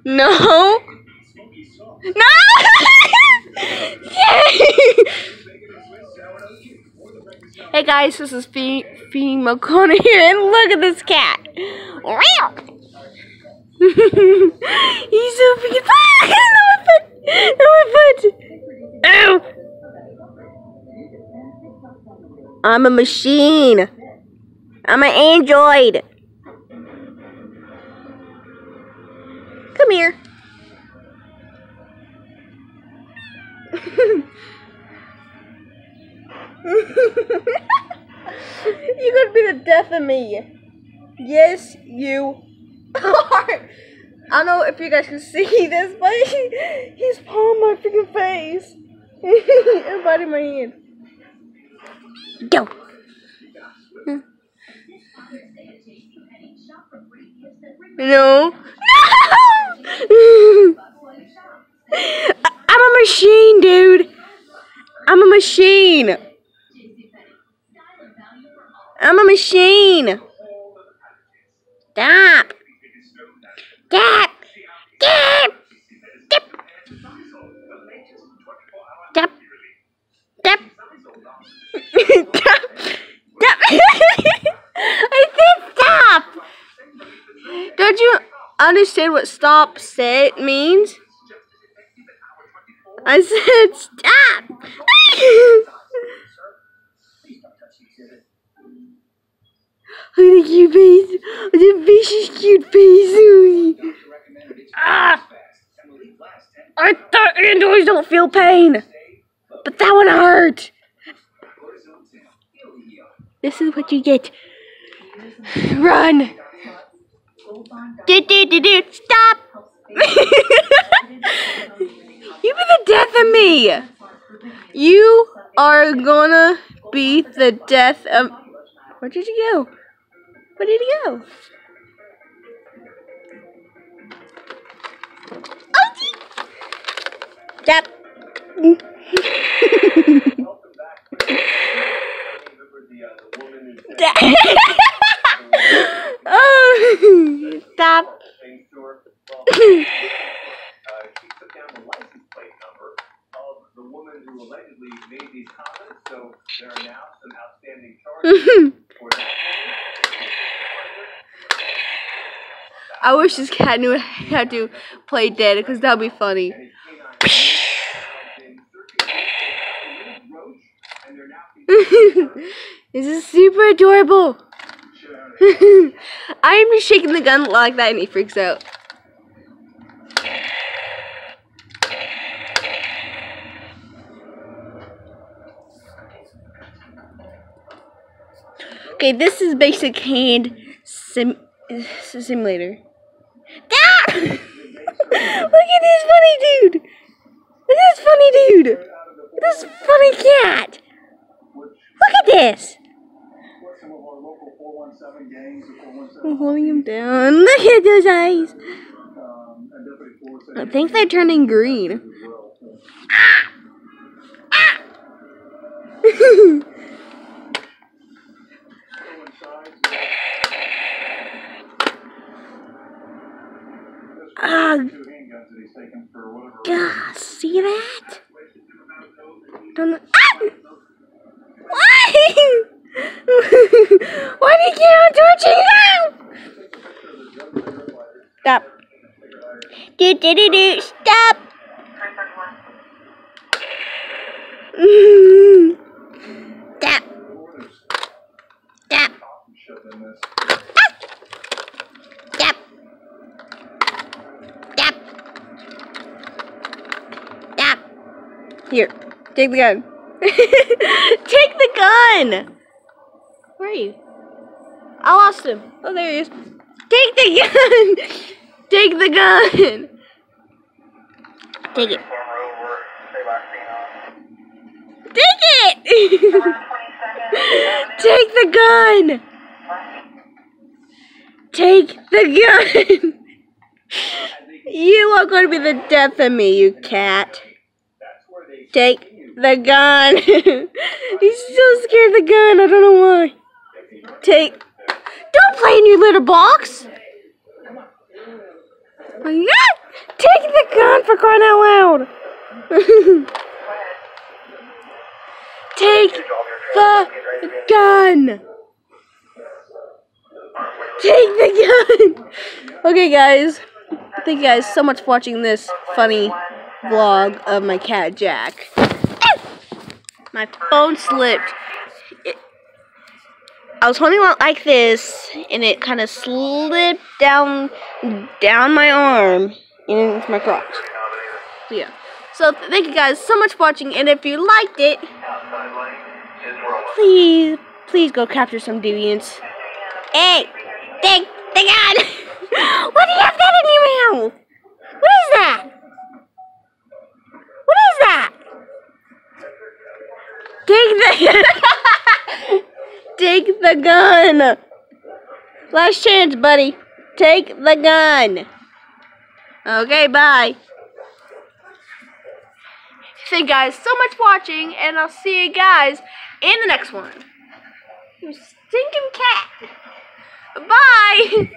No. No! Hey guys, this is Fee McConnell here, and look at this cat. He's so freaking fun! No, my foot! No, my foot! Ow! I'm a machine. I'm an android. Come here. You're gonna be the death of me. Yes, you are. I don't know if you guys can see this, but he's pulling my freaking face and biting my hand. Go. No. I'm a machine, dude. I'm a machine. I'm a machine. Stop. Stop. Stop. Stop. Stop. Stop. Stop. I said stop. Don't you understand what stop means? I said stop. Look at the cute face. The face is cute face. Ah! I thought androids don't feel pain, but that one hurt. This is what you get. Run. Stop. You be the death of me. You are gonna be the death of... Where did you go? Where did he go? Oh, stop. Oh, stop. The woman who allegedly made these comments, so there are now some outstanding charges for that. I wish this cat knew how to play dead, because that would be funny. This is super adorable. I'm just shaking the gun like that and he freaks out. Okay, this is basic hand simulator. Ah! Look at this funny dude. Look at this funny dude. Look at this funny cat. Look at this. I'm holding him down. Look at those eyes. I think they're turning green. Ah! Ah! God, see that? Don't. Ah! Why? Why do you keep on touching now? Stop. Do. Stop. Stop. Stop. Stop. Stop. Stop. Here, take the gun. Take the gun! Where are you? I lost him. Oh, there he is. Take the gun! Take the gun! Take it. Take it! Take the gun! Take the gun! You are going to be the death of me, you cat. Take the gun. He's so scared of the gun. I don't know why. Don't play in your litter box. Take the gun for crying out loud! Take the gun! Take the gun! Okay, guys. Thank you guys so much for watching this funny vlog of my cat, Jack. My phone slipped. I was holding it like this, and it kind of slipped down my arm into my crotch. So, yeah. So, thank you guys so much for watching, and if you liked it, please go capture some deviants. Hey, take the gun! What do you have that in your mouth? What is that? What is that? Take the gun. Last chance, buddy. Take the gun. Okay, bye. Thank you guys so much for watching, and I'll see you guys in the next one. You stinking cat. Bye.